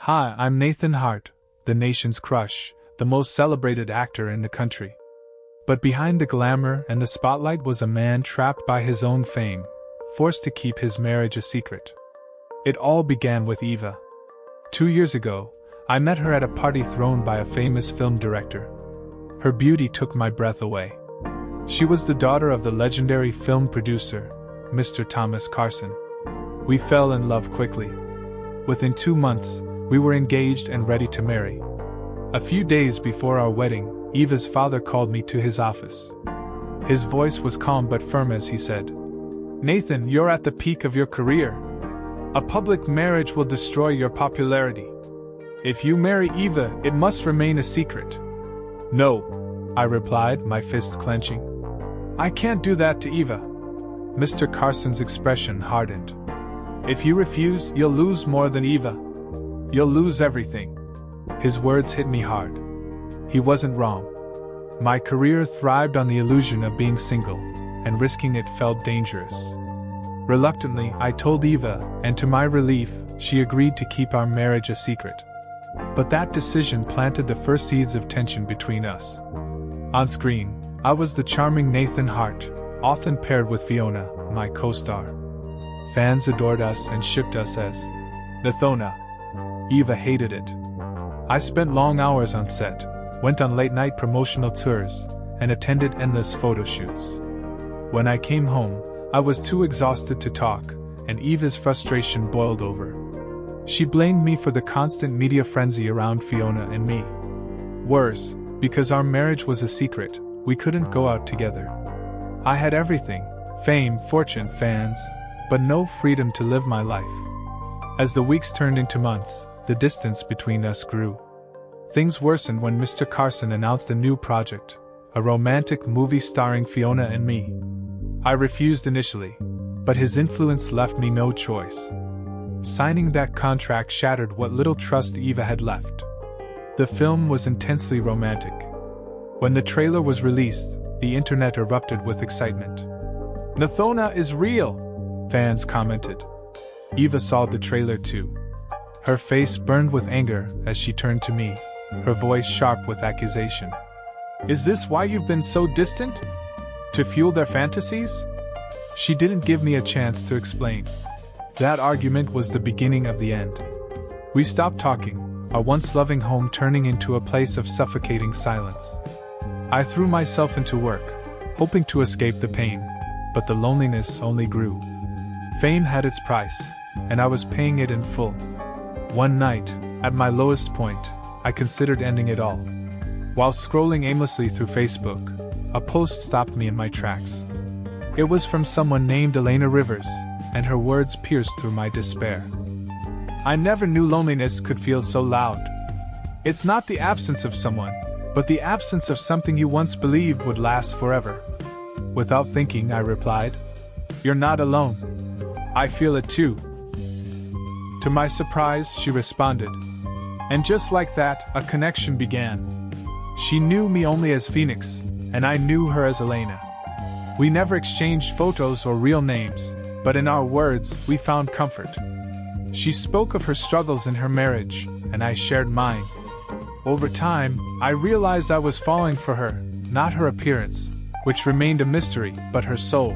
Hi, I'm Nathan Hart, the nation's crush, the most celebrated actor in the country. But behind the glamour and the spotlight was a man trapped by his own fame, forced to keep his marriage a secret. It all began with Eva. 2 years ago, I met her at a party thrown by a famous film director. Her beauty took my breath away. She was the daughter of the legendary film producer, Mr. Thomas Carson. We fell in love quickly. Within 2 months, we were engaged and ready to marry. A few days before our wedding, Eva's father called me to his office. His voice was calm but firm as he said, "Nathan, you're at the peak of your career. A public marriage will destroy your popularity. If you marry Eva, it must remain a secret." "No," I replied, my fists clenching. "I can't do that to Eva." Mr. Carson's expression hardened. "If you refuse, you'll lose more than Eva. You'll lose everything." His words hit me hard. He wasn't wrong. My career thrived on the illusion of being single, and risking it felt dangerous. Reluctantly, I told Eva, and to my relief, she agreed to keep our marriage a secret. But that decision planted the first seeds of tension between us. On screen, I was the charming Nathan Hart, often paired with Fiona, my co-star. Fans adored us and shipped us as Nathona. Eva hated it. I spent long hours on set, went on late-night promotional tours, and attended endless photo shoots. When I came home, I was too exhausted to talk, and Eva's frustration boiled over. She blamed me for the constant media frenzy around Fiona and me. Worse, because our marriage was a secret, we couldn't go out together. I had everything: fame, fortune, fans, but no freedom to live my life. As the weeks turned into months, the distance between us grew. Things worsened when Mr. Carson announced a new project, a romantic movie starring Fiona and me. I refused initially, but his influence left me no choice. Signing that contract shattered what little trust Eva had left. The film was intensely romantic. When the trailer was released, the internet erupted with excitement. "Nathona is real," fans commented. Eva saw the trailer too. Her face burned with anger as she turned to me, her voice sharp with accusation. "Is this why you've been so distant? To fuel their fantasies?" She didn't give me a chance to explain. That argument was the beginning of the end. We stopped talking, our once loving home turning into a place of suffocating silence. I threw myself into work, hoping to escape the pain, but the loneliness only grew. Fame had its price, and I was paying it in full. One night, at my lowest point, I considered ending it all. While scrolling aimlessly through Facebook, a post stopped me in my tracks. It was from someone named Elena Rivers, and her words pierced through my despair. "I never knew loneliness could feel so loud. It's not the absence of someone, but the absence of something you once believed would last forever." Without thinking, I replied, "You're not alone. I feel it too." To my surprise, she responded. And just like that, a connection began. She knew me only as Phoenix, and I knew her as Elena. We never exchanged photos or real names, but in our words, we found comfort. She spoke of her struggles in her marriage, and I shared mine. Over time, I realized I was falling for her, not her appearance, which remained a mystery, but her soul.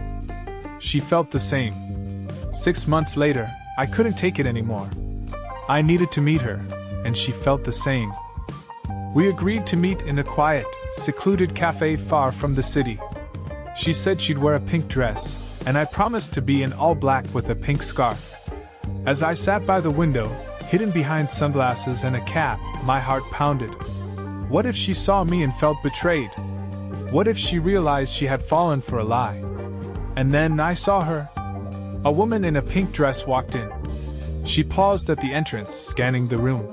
She felt the same. 6 months later, I couldn't take it anymore. I needed to meet her, and she felt the same. We agreed to meet in a quiet, secluded cafe far from the city. She said she'd wear a pink dress, and I promised to be in all black with a pink scarf. As I sat by the window, hidden behind sunglasses and a cap, my heart pounded. What if she saw me and felt betrayed? What if she realized she had fallen for a lie? And then I saw her. A woman in a pink dress walked in. She paused at the entrance, scanning the room.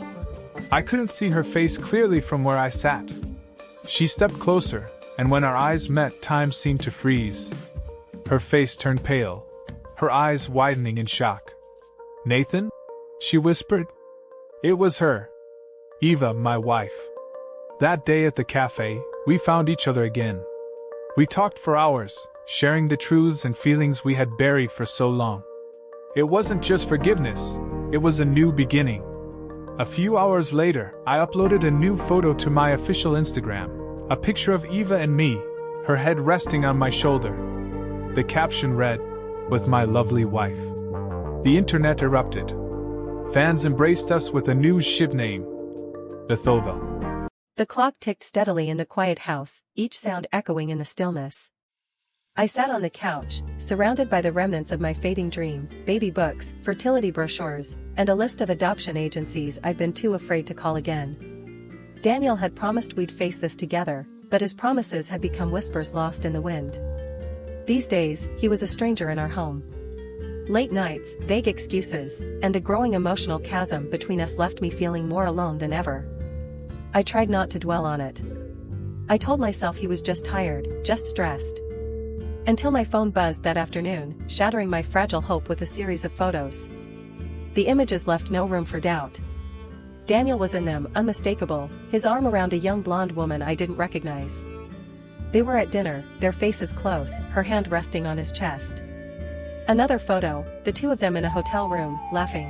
I couldn't see her face clearly from where I sat. She stepped closer, and when our eyes met, time seemed to freeze. Her face turned pale, her eyes widening in shock. "Nathan?" she whispered. It was her. Eva, my wife. That day at the cafe, we found each other again. We talked for hours, sharing the truths and feelings we had buried for so long. It wasn't just forgiveness, it was a new beginning. A few hours later, I uploaded a new photo to my official Instagram, a picture of Eva and me, her head resting on my shoulder. The caption read, "With my lovely wife." The internet erupted. Fans embraced us with a new ship name, Bethova. The clock ticked steadily in the quiet house, each sound echoing in the stillness. I sat on the couch, surrounded by the remnants of my fading dream, baby books, fertility brochures, and a list of adoption agencies I'd been too afraid to call again. Daniel had promised we'd face this together, but his promises had become whispers lost in the wind. These days, he was a stranger in our home. Late nights, vague excuses, and the growing emotional chasm between us left me feeling more alone than ever. I tried not to dwell on it. I told myself he was just tired, just stressed. Until my phone buzzed that afternoon, shattering my fragile hope with a series of photos. The images left no room for doubt. Daniel was in them, unmistakable, his arm around a young blonde woman I didn't recognize. They were at dinner, their faces close, her hand resting on his chest. Another photo, the two of them in a hotel room, laughing.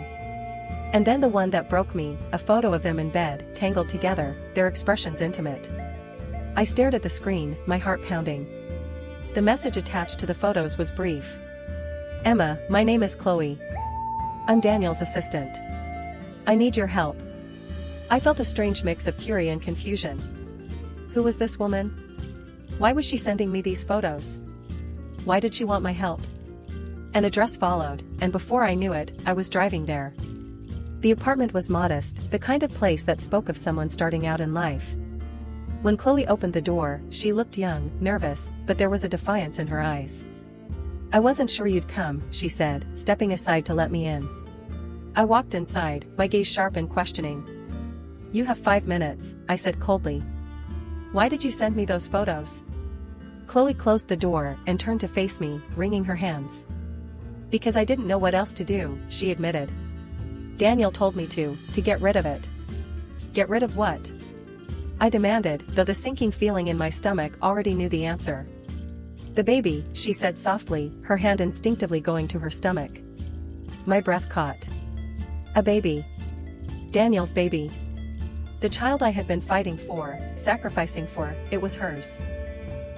And then the one that broke me, a photo of them in bed, tangled together, their expressions intimate. I stared at the screen, my heart pounding. The message attached to the photos was brief. "Emma, my name is Chloe. I'm Daniel's assistant. I need your help." I felt a strange mix of fury and confusion. Who was this woman? Why was she sending me these photos? Why did she want my help? An address followed, and before I knew it, I was driving there. The apartment was modest, the kind of place that spoke of someone starting out in life. When Chloe opened the door, she looked young, nervous, but there was a defiance in her eyes. "I wasn't sure you'd come," she said, stepping aside to let me in. I walked inside, my gaze sharp and questioning. "You have 5 minutes," I said coldly. "Why did you send me those photos?" Chloe closed the door and turned to face me, wringing her hands. "Because I didn't know what else to do," she admitted. "Daniel told me to get rid of it." "Get rid of what?" I demanded, though the sinking feeling in my stomach already knew the answer. "The baby," she said softly, her hand instinctively going to her stomach. My breath caught. A baby. Daniel's baby. The child I had been fighting for, sacrificing for, it was hers.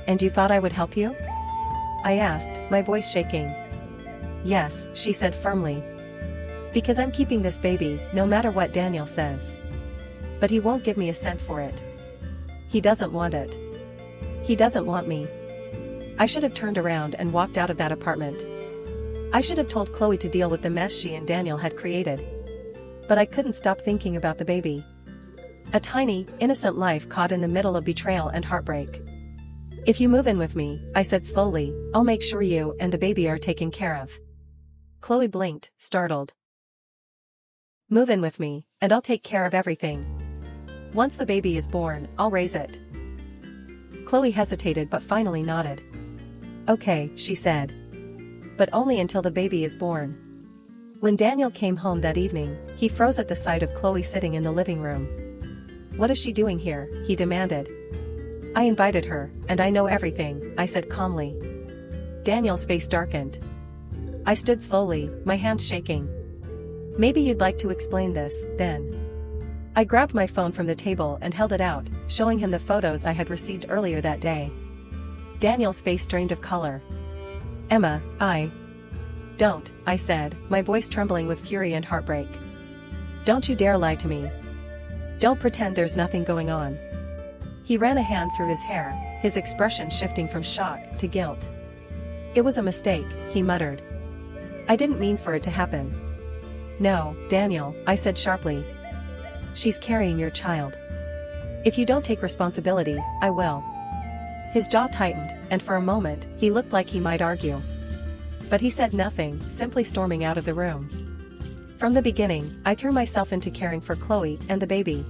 "And you thought I would help you?" I asked, my voice shaking. "Yes," she said firmly. "Because I'm keeping this baby, no matter what Daniel says. But he won't give me a cent for it. He doesn't want it. He doesn't want me." I should have turned around and walked out of that apartment. I should have told Chloe to deal with the mess she and Daniel had created. But I couldn't stop thinking about the baby. A tiny, innocent life caught in the middle of betrayal and heartbreak. "If you move in with me," I said slowly, "I'll make sure you and the baby are taken care of." Chloe blinked, startled. "Move in with me, and I'll take care of everything. Once the baby is born, I'll raise it." Chloe hesitated but finally nodded. "Okay," she said. "But only until the baby is born." When Daniel came home that evening, he froze at the sight of Chloe sitting in the living room. "What is she doing here?" he demanded. "I invited her, and I know everything," I said calmly. Daniel's face darkened. I stood slowly, my hands shaking. "Maybe you'd like to explain this, then." I grabbed my phone from the table and held it out, showing him the photos I had received earlier that day. Daniel's face drained of color. "Emma, Don't," I said, my voice trembling with fury and heartbreak. "Don't you dare lie to me. Don't pretend there's nothing going on." He ran a hand through his hair, his expression shifting from shock to guilt. "It was a mistake," he muttered. "I didn't mean for it to happen." "No, Daniel," I said sharply. "She's carrying your child. If you don't take responsibility, I will." His jaw tightened, and for a moment, he looked like he might argue. But he said nothing, simply storming out of the room. From the beginning, I threw myself into caring for Chloe and the baby.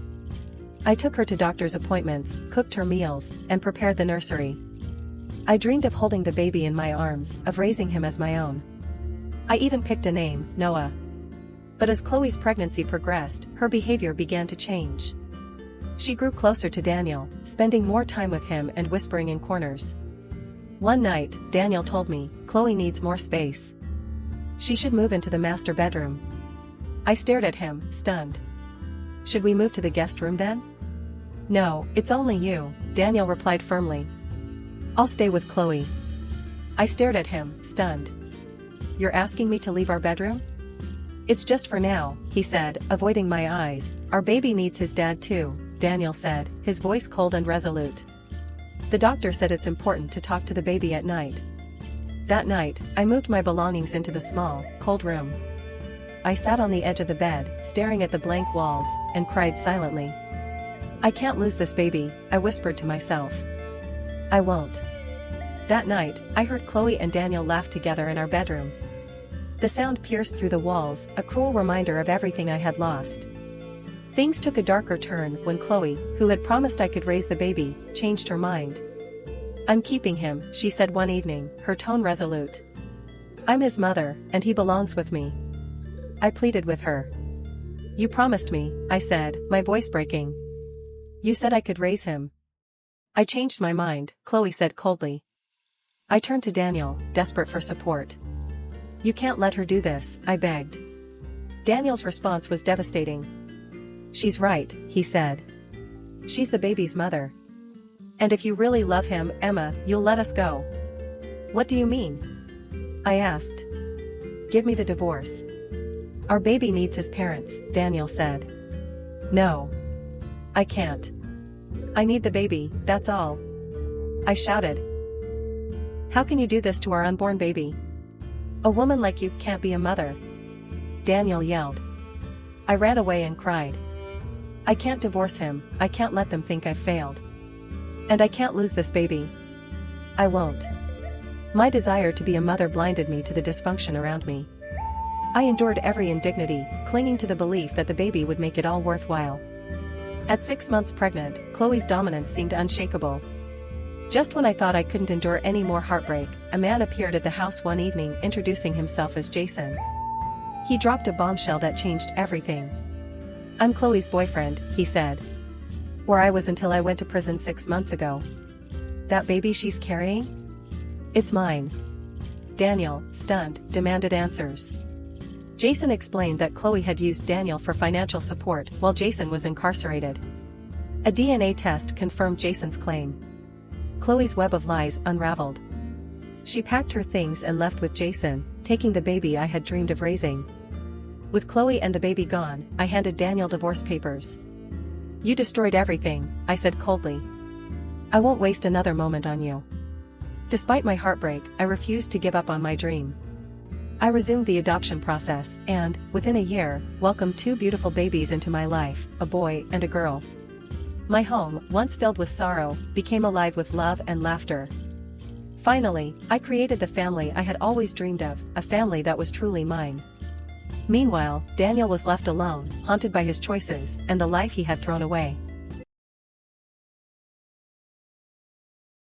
I took her to doctor's appointments, cooked her meals, and prepared the nursery. I dreamed of holding the baby in my arms, of raising him as my own. I even picked a name, Noah. But as Chloe's pregnancy progressed, her behavior began to change. She grew closer to Daniel, spending more time with him and whispering in corners. One night, Daniel told me, "Chloe needs more space. She should move into the master bedroom." I stared at him, stunned. Should we move to the guest room then? No, it's only you, Daniel replied firmly. I'll stay with Chloe. I stared at him, stunned. You're asking me to leave our bedroom? It's just for now, he said, avoiding my eyes. Our baby needs his dad too, Daniel said, his voice cold and resolute. The doctor said it's important to talk to the baby at night. That night, I moved my belongings into the small, cold room. I sat on the edge of the bed, staring at the blank walls, and cried silently. I can't lose this baby, I whispered to myself. I won't. That night, I heard Chloe and Daniel laugh together in our bedroom. The sound pierced through the walls, a cruel reminder of everything I had lost. Things took a darker turn when Chloe, who had promised I could raise the baby, changed her mind. I'm keeping him, she said one evening, her tone resolute. I'm his mother, and he belongs with me. I pleaded with her. You promised me, I said, my voice breaking. You said I could raise him. I changed my mind, Chloe said coldly. I turned to Daniel, desperate for support. You can't let her do this, I begged. Daniel's response was devastating. She's right, he said. She's the baby's mother. And if you really love him, Emma, you'll let us go. What do you mean? I asked. Give me the divorce. Our baby needs his parents, Daniel said. No. I can't. I need the baby, that's all. I shouted. How can you do this to our unborn baby? A woman like you can't be a mother. Daniel yelled. I ran away and cried. I can't divorce him, I can't let them think I've failed. And I can't lose this baby. I won't. My desire to be a mother blinded me to the dysfunction around me. I endured every indignity, clinging to the belief that the baby would make it all worthwhile. At 6 months pregnant, Chloe's dominance seemed unshakable. Just when I thought I couldn't endure any more heartbreak, a man appeared at the house one evening introducing himself as Jason. He dropped a bombshell that changed everything. I'm Chloe's boyfriend, he said. Where I was until I went to prison 6 months ago. That baby she's carrying? It's mine. Daniel, stunned, demanded answers. Jason explained that Chloe had used Daniel for financial support while Jason was incarcerated. A DNA test confirmed Jason's claim. Chloe's web of lies unraveled. She packed her things and left with Jason, taking the baby I had dreamed of raising. With Chloe and the baby gone, I handed Daniel divorce papers. You destroyed everything, I said coldly. I won't waste another moment on you. Despite my heartbreak, I refused to give up on my dream. I resumed the adoption process and, within a year, welcomed 2 beautiful babies into my life, a boy and a girl. My home, once filled with sorrow, became alive with love and laughter. Finally, I created the family I had always dreamed of, a family that was truly mine. Meanwhile, Daniel was left alone, haunted by his choices and the life he had thrown away.